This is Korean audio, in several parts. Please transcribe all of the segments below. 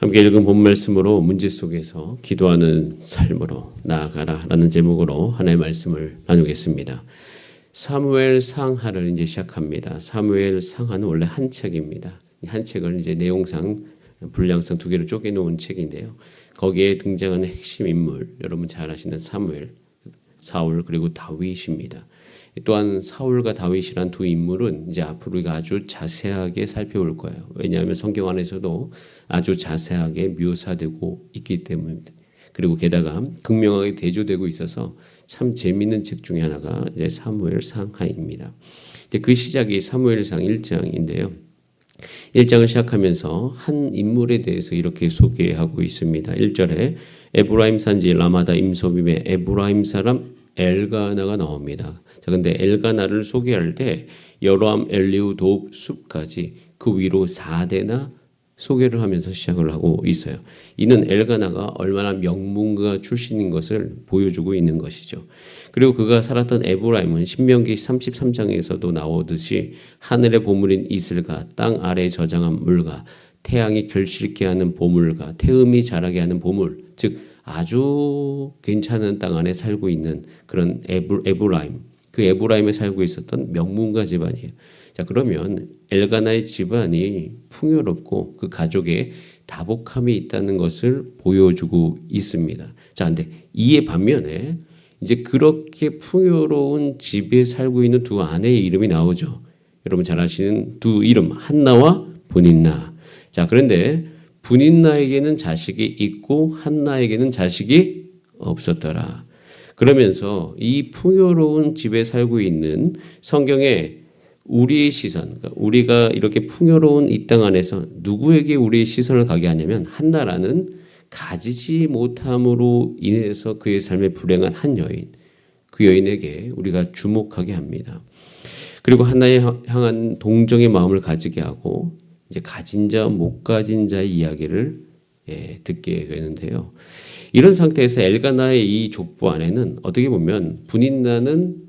함께 읽은 본 말씀으로 문제 속에서 기도하는 삶으로 나아가라라는 제목으로 하나의 말씀을 나누겠습니다. 사무엘 상하를 이제 시작합니다. 사무엘 상하는 원래 한 책입니다. 한 책을 이제 내용상 분량상 두 개로 쪼개 놓은 책인데요. 거기에 등장하는 핵심 인물, 여러분 잘 아시는 사무엘, 사울 그리고 다윗입니다. 또한 사울과 다윗이란 두 인물은 이제 앞으로 우리가 아주 자세하게 살펴볼 거예요. 왜냐하면 성경 안에서도 아주 자세하게 묘사되고 있기 때문입니다. 그리고 게다가 극명하게 대조되고 있어서 참 재미있는 책 중에 하나가 이제 사무엘 상하입니다. 이제 그 시작이 사무엘상 1장인데요. 1장을 시작하면서 한 인물에 대해서 이렇게 소개하고 있습니다. 1절에 에브라임 산지 라마다 임소빔의 에브라임 사람 엘가나가 나옵니다. 자, 근데 엘가나를 소개할 때 여로암, 엘리우, 도읍, 숲까지 그 위로 4대나 소개를 하면서 시작을 하고 있어요. 이는 엘가나가 얼마나 명문가 출신인 것을 보여주고 있는 것이죠. 그리고 그가 살았던 에브라임은 신명기 33장에서도 나오듯이 하늘의 보물인 이슬과 땅 아래에 저장한 물과 태양이 결실케 하는 보물과 태음이 자라게 하는 보물, 즉 아주 괜찮은 땅 안에 살고 있는 그런 에브라임, 그 에브라임에 살고 있었던 명문가 집안이에요. 자, 그러면 엘가나의 집안이 풍요롭고 그 가족에 다복함이 있다는 것을 보여주고 있습니다. 자, 근데 이에 반면에 이제 그렇게 풍요로운 집에 살고 있는 두 아내의 이름이 나오죠. 여러분 잘 아시는 두 이름, 한나와 분인나. 자, 그런데 분인나에게는 자식이 있고 한나에게는 자식이 없었더라. 그러면서 이 풍요로운 집에 살고 있는 성경에 우리의 시선, 그러니까 우리가 이렇게 풍요로운 이 땅 안에서 누구에게 우리의 시선을 가게 하냐면 한나라는 가지지 못함으로 인해서 그의 삶에 불행한 한 여인, 그 여인에게 우리가 주목하게 합니다. 그리고 한나에 향한 동정의 마음을 가지게 하고 이제 가진 자, 못 가진 자의 이야기를 듣게 되는데요. 이런 상태에서 엘가나의 이 족보 안에는 어떻게 보면 분인나는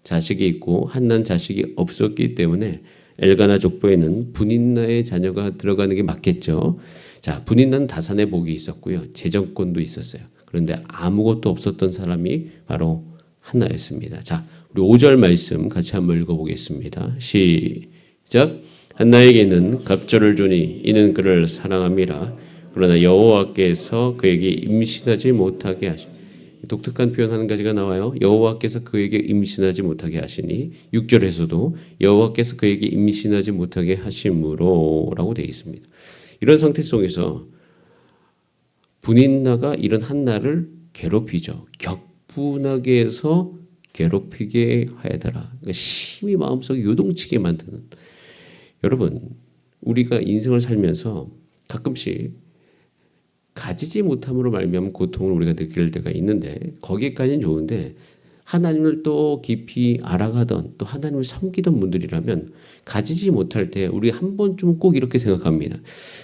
자식이 있고 한나는 자식이 없었기 때문에 엘가나 족보에는 분인나의 자녀가 들어가는 게 맞겠죠. 자, 분인나는 다산의 복이 있었고요. 재정권도 있었어요. 그런데 아무것도 없었던 사람이 바로 한나였습니다. 자, 우리 5절 말씀 같이 한번 읽어보겠습니다. 시작. 한나에게는 갑절을 주니 이는 그를 사랑함이라. 그러나 여호와께서 그에게 임신하지 못하게 하시니, 독특한 표현 한 가지가 나와요. 여호와께서 그에게 임신하지 못하게 하시니 6절에서도 여호와께서 그에게 임신하지 못하게 하심으로 라고 되어 있습니다. 이런 상태 속에서 분인나가 이런 한나를 괴롭히죠. 격분하게 해서 괴롭히게 하여더라. 그러니까 심히 마음속에 요동치게 만드는. 여러분, 우리가 인생을 살면서 가끔씩 가지지 못함으로 말미암은 고통을 우리가 느낄 때가 있는데 거기까지는 좋은데 하나님을 또 깊이 알아가던 또 하나님을 섬기던 분들이라면 가지지 못할 때 우리 한 번쯤 꼭 이렇게 생각합니다.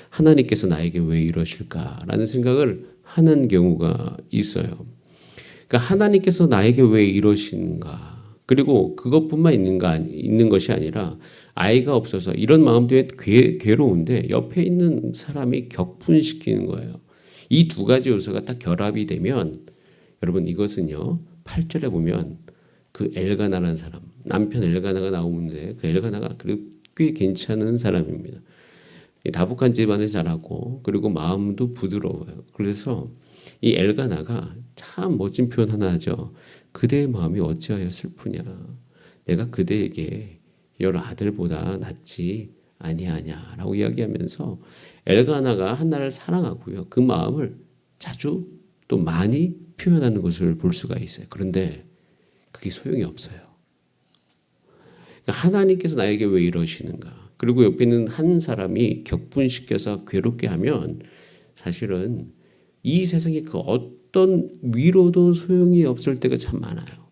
하나님께서 나에게 왜 이러실까라는 생각을 하는 경우가 있어요. 그러니까 하나님께서 나에게 왜 이러신가, 그리고 그것뿐만 있는 것이 아니라 아이가 없어서 이런 마음 때문에 괴로운데 옆에 있는 사람이 격분시키는 거예요. 이 두 가지 요소가 딱 결합이 되면 여러분 이것은요 8절에 보면 그 엘가나라는 사람, 남편 엘가나가 나오는데 그 엘가나가 꽤 괜찮은 사람입니다. 다복한 집안에 자라고 그리고 마음도 부드러워요. 그래서 이 엘가나가 참 멋진 표현 하나 하죠. 그대의 마음이 어찌하여 슬프냐. 내가 그대에게 여러 아들보다 낫지 아니하냐라고 이야기하면서 엘가나가 한나를 사랑하고요. 그 마음을 자주 또 많이 표현하는 것을 볼 수가 있어요. 그런데 그게 소용이 없어요. 그러니까 하나님께서 나에게 왜 이러시는가. 그리고 옆에 있는 한 사람이 격분시켜서 괴롭게 하면 사실은 이 세상에 그 어떤 위로도 소용이 없을 때가 참 많아요.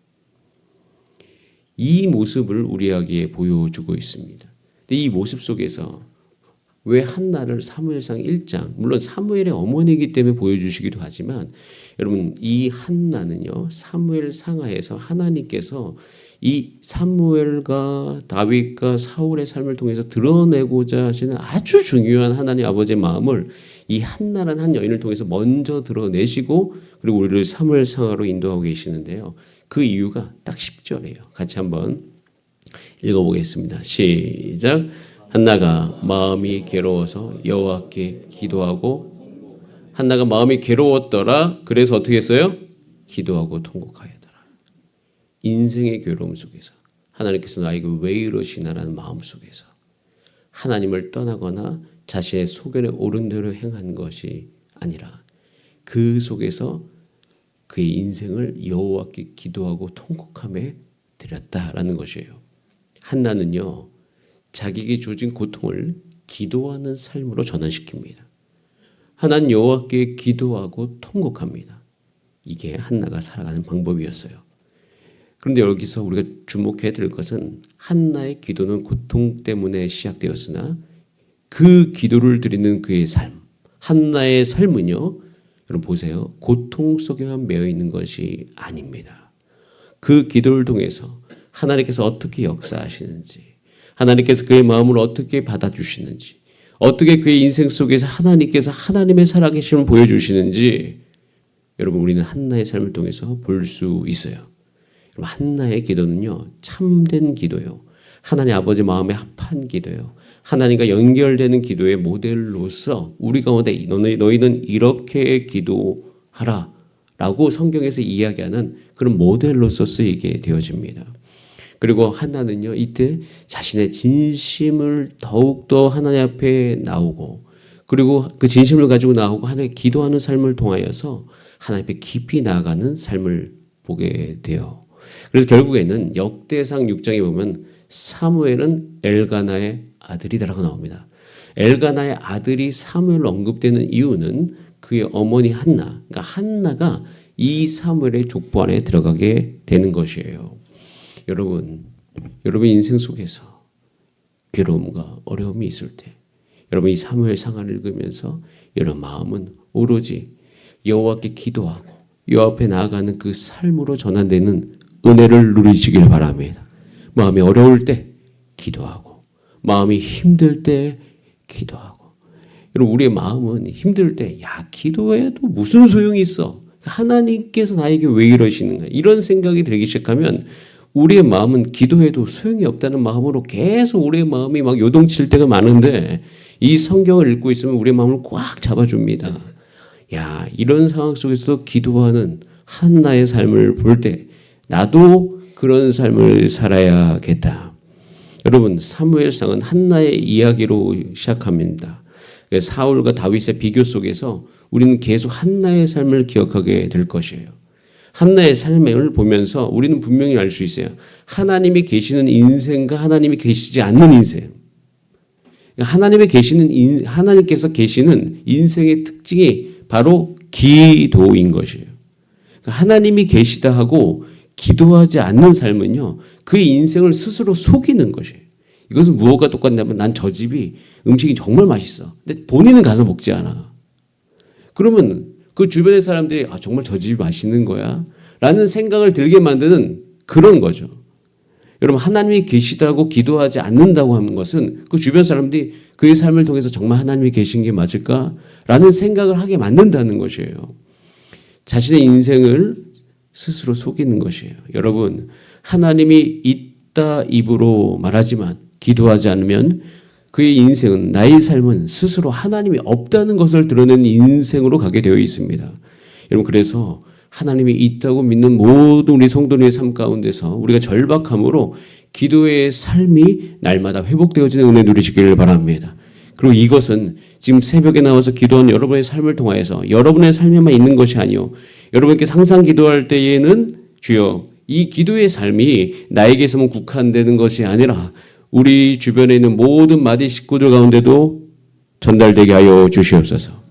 이 모습을 우리에게 보여주고 있습니다. 근데 이 모습 속에서 왜 한나를 사무엘상 1장, 물론 사무엘의 어머니이기 때문에 보여주시기도 하지만 여러분 이 한나는요 사무엘 상하에서 하나님께서 이 사무엘과 다윗과 사울의 삶을 통해서 드러내고자 하시는 아주 중요한 하나님 아버지의 마음을 이 한나라는 한 여인을 통해서 먼저 드러내시고 그리고 우리를 사무엘 상하로 인도하고 계시는데요. 그 이유가 딱 10절이에요. 같이 한번 읽어보겠습니다. 시작. 한나가 마음이 괴로워서 여호와께 기도하고 한나가 마음이 괴로웠더라. 그래서 어떻게 했어요? 기도하고 통곡하였더라. 인생의 괴로움 속에서 하나님께서 나에게 왜 이러시나라는 마음 속에서 하나님을 떠나거나 자신의 소견에 옳은 대로 행한 것이 아니라 그 속에서 그의 인생을 여호와께 기도하고 통곡함에 드렸다라는 것이에요. 한나는요, 자기에게 주어진 고통을 기도하는 삶으로 전환시킵니다. 하나님 여호와께 기도하고 통곡합니다. 이게 한나가 살아가는 방법이었어요. 그런데 여기서 우리가 주목해야 될 것은 한나의 기도는 고통 때문에 시작되었으나 그 기도를 드리는 그의 삶, 한나의 삶은요, 여러분 보세요. 고통 속에만 매여 있는 것이 아닙니다. 그 기도를 통해서 하나님께서 어떻게 역사하시는지, 하나님께서 그의 마음을 어떻게 받아주시는지, 어떻게 그의 인생 속에서 하나님께서 하나님의 살아계심을 보여주시는지 여러분 우리는 한나의 삶을 통해서 볼 수 있어요. 여러분 한나의 기도는요, 참된 기도요. 하나님 아버지 마음에 합한 기도요. 하나님과 연결되는 기도의 모델로서 우리 가운데 너희는 이렇게 기도하라 라고 성경에서 이야기하는 그런 모델로서 쓰이게 되어집니다. 그리고 한나는요, 이때 자신의 진심을 더욱더 하나님 앞에 나오고 그리고 그 진심을 가지고 나오고 하나님께 기도하는 삶을 통하여서 하나님 앞에 깊이 나아가는 삶을 보게 돼요. 그래서 결국에는 역대상 6장에 보면 사무엘은 엘가나의 아들이다라고 나옵니다. 엘가나의 아들이 사무엘로 언급되는 이유는 그의 어머니 한나, 그러니까 한나가 이 사무엘의 족보 안에 들어가게 되는 것이에요. 여러분 인생 속에서 괴로움과 어려움이 있을 때 여러분 이 사무엘 상하를 읽으면서 여러분 마음은 오로지 여호와께 기도하고 여호와 앞에 나아가는 그 삶으로 전환되는 은혜를 누리시길 바랍니다. 마음이 어려울 때 기도하고 마음이 힘들 때 기도하고 여러분 우리의 마음은 힘들 때 기도해도 무슨 소용이 있어? 하나님께서 나에게 왜 이러시는가? 이런 생각이 들기 시작하면 우리의 마음은 기도해도 소용이 없다는 마음으로 계속 우리의 마음이 막 요동칠 때가 많은데 이 성경을 읽고 있으면 우리의 마음을 꽉 잡아줍니다. 이런 상황 속에서도 기도하는 한나의 삶을 볼 때 나도 그런 삶을 살아야겠다. 여러분 사무엘상은 한나의 이야기로 시작합니다. 사울과 다윗의 비교 속에서 우리는 계속 한나의 삶을 기억하게 될 것이에요. 한나의 삶을 보면서 우리는 분명히 알 수 있어요. 하나님이 계시는 인생과 하나님이 계시지 않는 인생. 하나님께서 계시는 인생의 특징이 바로 기도인 것이에요. 하나님이 계시다 하고 기도하지 않는 삶은요, 그의 인생을 스스로 속이는 것이에요. 이것은 무엇과 똑같냐면 난 저 집이 음식이 정말 맛있어. 근데 본인은 가서 먹지 않아. 그러면 그 주변의 사람들이 정말 저 집이 맛있는 거야? 라는 생각을 들게 만드는 그런 거죠. 여러분 하나님이 계시다고 기도하지 않는다고 하는 것은 그 주변 사람들이 그의 삶을 통해서 정말 하나님이 계신 게 맞을까? 라는 생각을 하게 만든다는 것이에요. 자신의 인생을 스스로 속이는 것이에요. 여러분 하나님이 있다 입으로 말하지만 기도하지 않으면 그의 인생은 나의 삶은 스스로 하나님이 없다는 것을 드러내는 인생으로 가게 되어 있습니다. 여러분 그래서 하나님이 있다고 믿는 모든 우리 성도님의 삶 가운데서 우리가 절박함으로 기도의 삶이 날마다 회복되어지는 은혜 누리시기를 바랍니다. 그리고 이것은 지금 새벽에 나와서 기도하는 여러분의 삶을 통하여서 여러분의 삶에만 있는 것이 아니요 여러분께 항상 기도할 때에는 주여 이 기도의 삶이 나에게서만 국한되는 것이 아니라 우리 주변에 있는 모든 마디 식구들 가운데도 전달되게 하여 주시옵소서.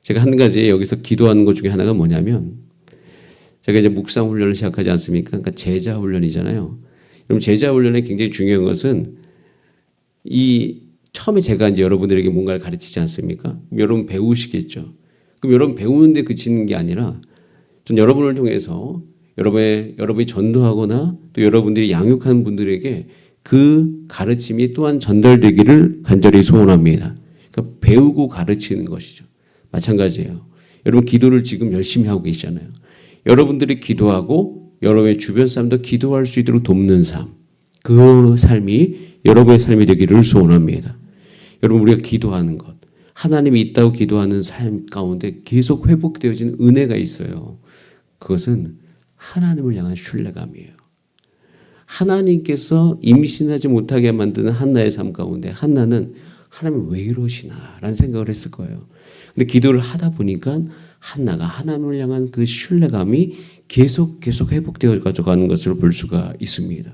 제가 한 가지 여기서 기도하는 것 중에 하나가 뭐냐면 제가 이제 묵상 훈련을 시작하지 않습니까? 그러니까 제자 훈련이잖아요. 그럼 제자 훈련에 굉장히 중요한 것은 처음에 제가 이제 여러분들에게 뭔가를 가르치지 않습니까? 그럼 여러분 배우시겠죠. 그럼 여러분 배우는데 그치는 게 아니라 전 여러분을 통해서 여러분이 전도하거나 또 여러분들이 양육하는 분들에게 그 가르침이 또한 전달되기를 간절히 소원합니다. 그러니까 배우고 가르치는 것이죠. 마찬가지예요. 여러분 기도를 지금 열심히 하고 계시잖아요. 여러분들이 기도하고 여러분의 주변 사람도 기도할 수 있도록 돕는 삶. 그 삶이 여러분의 삶이 되기를 소원합니다. 여러분 우리가 기도하는 것. 하나님이 있다고 기도하는 삶 가운데 계속 회복되어지는 은혜가 있어요. 그것은 하나님을 향한 신뢰감이에요. 하나님께서 임신하지 못하게 만드는 한나의 삶 가운데 한나는 하나님 왜 이러시나 라는 생각을 했을 거예요. 근데 기도를 하다 보니까 한나가 하나님을 향한 그 신뢰감이 계속 회복되어 가져가는 것을 볼 수가 있습니다.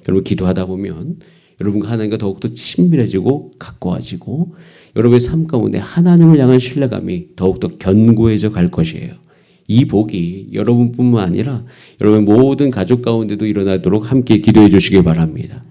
여러분 기도하다 보면 여러분과 하나님과 더욱더 친밀해지고 가까워지고 여러분의 삶 가운데 하나님을 향한 신뢰감이 더욱더 견고해져 갈 것이에요. 이 복이 여러분뿐만 아니라 여러분의 모든 가족 가운데도 일어나도록 함께 기도해 주시기 바랍니다.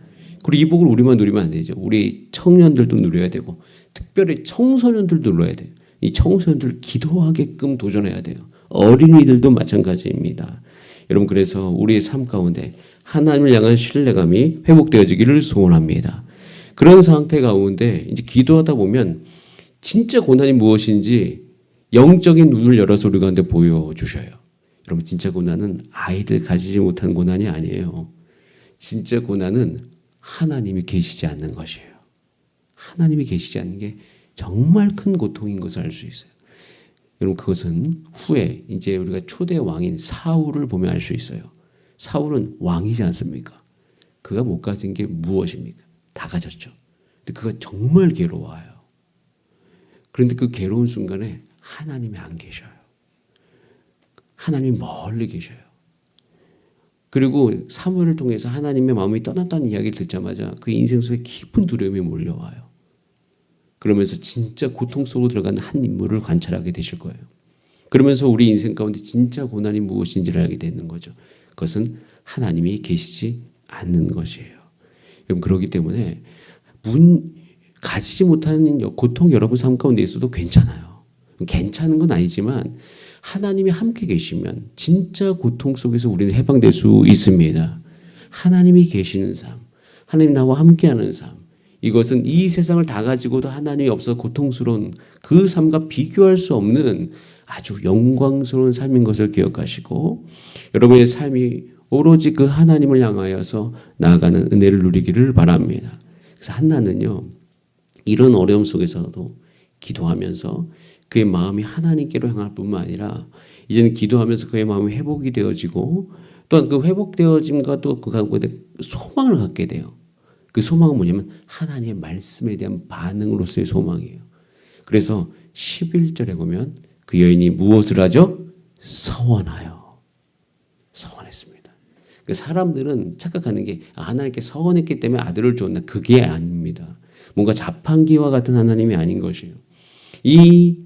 그리고 이 복을 우리만 누리면 안 되죠. 우리 청년들도 누려야 되고 특별히 청소년들도 눌러야 돼요. 이 청소년들 기도하게끔 도전해야 돼요. 어린이들도 마찬가지입니다. 여러분 그래서 우리의 삶 가운데 하나님을 향한 신뢰감이 회복되어지기를 소원합니다. 그런 상태 가운데 이제 기도하다 보면 진짜 고난이 무엇인지 영적인 눈을 열어서 우리 가운데 보여주셔요. 여러분 진짜 고난은 아이들 가지지 못한 고난이 아니에요. 진짜 고난은 하나님이 계시지 않는 것이에요. 하나님이 계시지 않는 게 정말 큰 고통인 것을 알 수 있어요. 여러분 그것은 후에 이제 우리가 초대 왕인 사울을 보면 알 수 있어요. 사울은 왕이지 않습니까? 그가 못 가진 게 무엇입니까? 다 가졌죠. 근데 그가 정말 괴로워요. 그런데 그 괴로운 순간에 하나님이 안 계셔요. 하나님이 멀리 계셔요. 그리고 사무엘을 통해서 하나님의 마음이 떠났다는 이야기를 듣자마자 그 인생 속에 깊은 두려움이 몰려와요. 그러면서 진짜 고통 속으로 들어가는 한 인물을 관찰하게 되실 거예요. 그러면서 우리 인생 가운데 진짜 고난이 무엇인지를 알게 되는 거죠. 그것은 하나님이 계시지 않는 것이에요. 여러분 그렇기 때문에 가지지 못하는 고통 여러분 삶 가운데 있어도 괜찮아요. 괜찮은 건 아니지만 하나님이 함께 계시면 진짜 고통 속에서 우리는 해방될 수 있습니다. 하나님이 계시는 삶, 하나님 나와 함께하는 삶, 이것은 이 세상을 다 가지고도 하나님이 없어 고통스러운 그 삶과 비교할 수 없는 아주 영광스러운 삶인 것을 기억하시고 여러분의 삶이 오로지 그 하나님을 향하여서 나아가는 은혜를 누리기를 바랍니다. 그래서 한나는요 이런 어려움 속에서도 기도하면서 그의 마음이 하나님께로 향할 뿐만 아니라 이제는 기도하면서 그의 마음이 회복이 되어지고 또한 그 회복되어짐과 또 그 가운데 소망을 갖게 돼요. 그 소망은 뭐냐면 하나님의 말씀에 대한 반응으로서의 소망이에요. 그래서 11절에 보면 그 여인이 무엇을 하죠? 서원하여. 서원했습니다. 그 사람들은 착각하는 게 하나님께 서원했기 때문에 아들을 주었나 그게 아닙니다. 뭔가 자판기와 같은 하나님이 아닌 것이에요. 이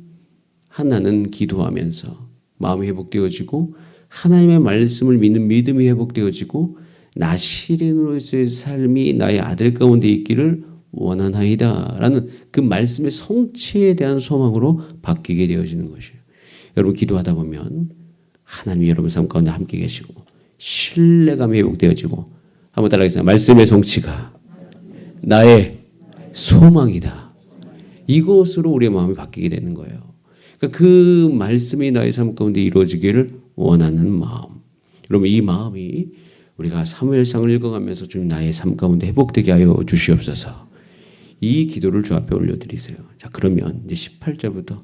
한나는 기도하면서 마음이 회복되어지고 하나님의 말씀을 믿는 믿음이 회복되어지고 나 시린으로서의 삶이 나의 아들 가운데 있기를 원하나이다 라는 그 말씀의 성취에 대한 소망으로 바뀌게 되어지는 것이에요. 여러분 기도하다 보면 하나님이 여러분 삶 가운데 함께 계시고 신뢰감이 회복되어지고 한번 따라하겠습니다. 말씀의 성취가 나의 소망이다. 이것으로 우리의 마음이 바뀌게 되는 거예요. 그러니까 그 말씀이 나의 삶 가운데 이루어지기를 원하는 마음. 여러분 이 마음이 우리가 사무엘상을 읽어가면서 좀 나의 삶 가운데 회복되게 하여 주시옵소서. 이 기도를 주 앞에 올려드리세요. 자 그러면 이제 18절부터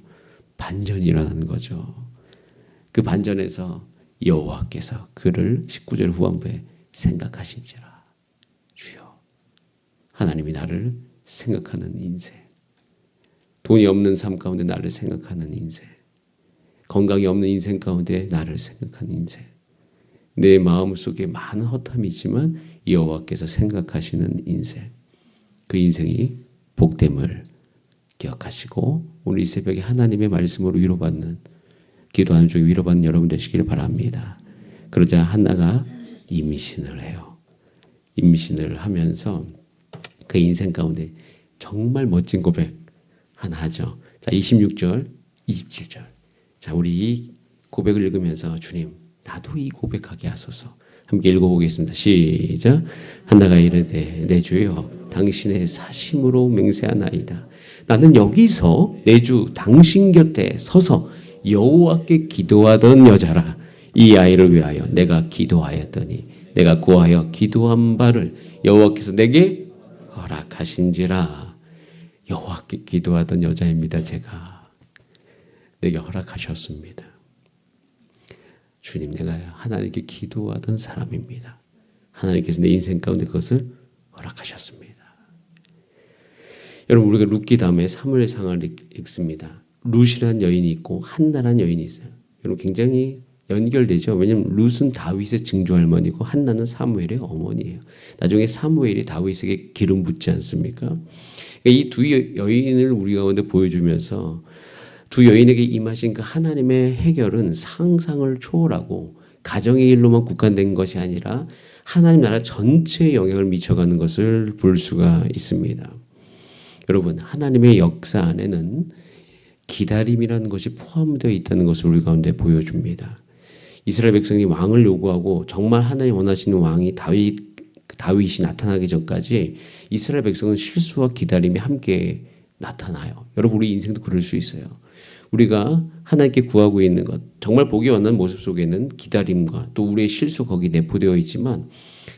반전이 일어나는 거죠. 그 반전에서 여호와께서 그를 19절 후반부에 생각하신지라. 주여 하나님이 나를 생각하는 인생. 돈이 없는 삶 가운데 나를 생각하는 인생. 건강이 없는 인생 가운데 나를 생각하는 인생. 내 마음속에 많은 허탐이 있지만 여호와께서 생각하시는 인생. 그 인생이 복됨을 기억하시고 오늘 이 새벽에 하나님의 말씀으로 위로받는 기도하는 중에 위로받는 여러분 되시기를 바랍니다. 그러자 한나가 임신을 해요. 임신을 하면서 그 인생 가운데 정말 멋진 고백 하나 하죠. 자, 26절, 27절. 자, 우리 이 고백을 읽으면서 주님, 나도 이 고백하게 하소서. 함께 읽어보겠습니다. 시작. 한나가 이르되 내 주여 당신의 사심으로 맹세하나이다. 나는 여기서 내 주 당신 곁에 서서 여호와께 기도하던 여자라. 이 아이를 위하여 내가 기도하였더니 내가 구하여 기도한 바를 여호와께서 내게 허락하신지라. 여호와께 기도하던 여자입니다. 제가 내게 허락하셨습니다. 주님, 내가 하나님께 기도하던 사람입니다. 하나님께서 내 인생 가운데 그것을 허락하셨습니다. 여러분, 우리가 룻기 다음에 사무엘상을 읽습니다. 룻이라는 여인이 있고 한나라는 여인이 있어요. 여러분, 굉장히 연결되죠. 왜냐하면 룻은 다윗의 증조 할머니고 한나는 사무엘의 어머니예요. 나중에 사무엘이 다윗에게 기름 붓지 않습니까? 이 두 여인을 우리 가운데 보여주면서 두 여인에게 임하신 그 하나님의 해결은 상상을 초월하고 가정의 일로만 국한된 것이 아니라 하나님 나라 전체에 영향을 미쳐가는 것을 볼 수가 있습니다. 여러분, 하나님의 역사 안에는 기다림이라는 것이 포함되어 있다는 것을 우리 가운데 보여줍니다. 이스라엘 백성이 왕을 요구하고 정말 하나님 원하시는 왕이 다윗이 나타나기 전까지 이스라엘 백성은 실수와 기다림이 함께 나타나요. 여러분, 우리 인생도 그럴 수 있어요. 우리가 하나님께 구하고 있는 것, 정말 보기 원하는 모습 속에는 기다림과 또 우리의 실수 거기 내포되어 있지만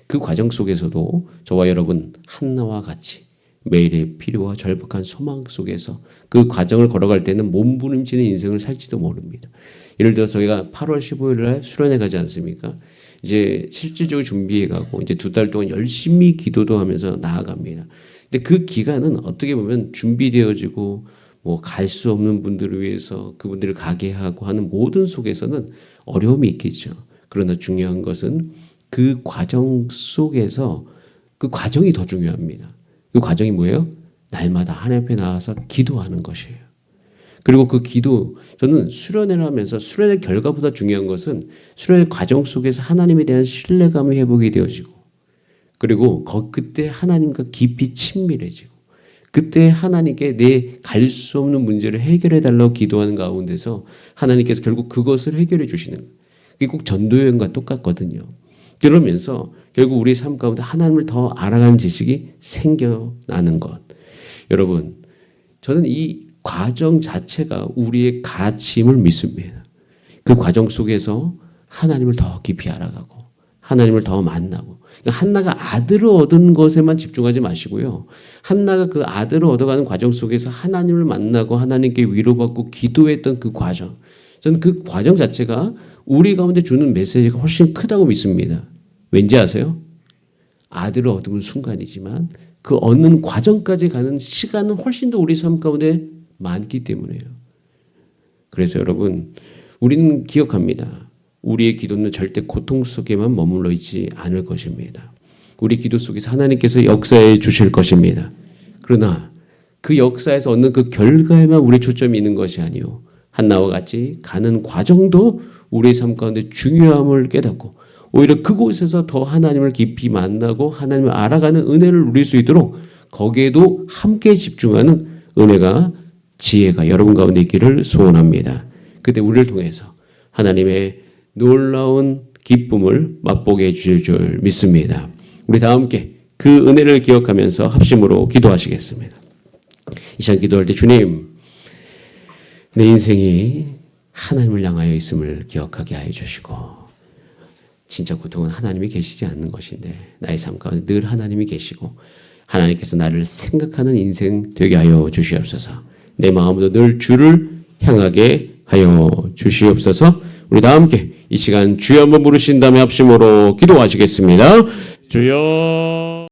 그 과정 속에서도 저와 여러분 한나와 같이 매일의 필요와 절박한 소망 속에서 그 과정을 걸어갈 때는 몸부림치는 인생을 살지도 모릅니다. 예를 들어서 저희가 8월 15일 날 수련회 가지 않습니까? 이제 실질적으로 준비해 가고 이제 2달 동안 열심히 기도도 하면서 나아갑니다. 근데 그 기간은 어떻게 보면 준비되어지고 뭐 갈 수 없는 분들을 위해서 그분들을 가게 하고 하는 모든 속에서는 어려움이 있겠죠. 그러나 중요한 것은 그 과정 속에서 그 과정이 더 중요합니다. 그 과정이 뭐예요? 날마다 하나님 앞에 나와서 기도하는 것이에요. 그리고 그 기도, 저는 수련회를 하면서 수련의 결과보다 중요한 것은 수련의 과정 속에서 하나님에 대한 신뢰감이 회복이 되어지고, 그리고 그때 하나님과 깊이 친밀해지고, 그때 하나님께 내 갈 수 없는 문제를 해결해 달라고 기도하는 가운데서 하나님께서 결국 그것을 해결해 주시는 거예요. 그게 꼭 전도여행과 똑같거든요. 그러면서 결국 우리 삶 가운데 하나님을 더 알아가는 지식이 생겨나는 것. 여러분, 저는 이 과정 자체가 우리의 가치임을 믿습니다. 그 과정 속에서 하나님을 더 깊이 알아가고 하나님을 더 만나고, 한나가 아들을 얻은 것에만 집중하지 마시고요. 한나가 그 아들을 얻어가는 과정 속에서 하나님을 만나고 하나님께 위로받고 기도했던 그 과정, 저는 그 과정 자체가 우리 가운데 주는 메시지가 훨씬 크다고 믿습니다. 왠지 아세요? 아들을 얻은 순간이지만 그 얻는 과정까지 가는 시간은 훨씬 더 우리 삶 가운데 많기 때문에요. 그래서 여러분, 우리는 기억합니다. 우리의 기도는 절대 고통 속에만 머물러 있지 않을 것입니다. 우리 기도 속에서 하나님께서 역사해 주실 것입니다. 그러나 그 역사에서 얻는 그 결과에만 우리의 초점이 있는 것이 아니요, 한나와 같이 가는 과정도 우리의 삶 가운데 중요함을 깨닫고 오히려 그곳에서 더 하나님을 깊이 만나고 하나님을 알아가는 은혜를 누릴 수 있도록 거기에도 함께 집중하는 은혜가, 지혜가 여러분 가운데 있기를 소원합니다. 그때 우리를 통해서 하나님의 놀라운 기쁨을 맛보게 해주실 줄 믿습니다. 우리 다 함께 그 은혜를 기억하면서 합심으로 기도하시겠습니다. 이 시간 기도할 때, 주님, 내 인생이 하나님을 향하여 있음을 기억하게 하여 주시고, 진짜 고통은 하나님이 계시지 않는 것인데 나의 삶 가운데 늘 하나님이 계시고 하나님께서 나를 생각하는 인생 되게 하여 주시옵소서. 내 마음으로 늘 주를 향하게 하여 주시옵소서. 우리 다 함께 이 시간 주여 한번 부르신 다음에 합심으로 기도하시겠습니다. 주여.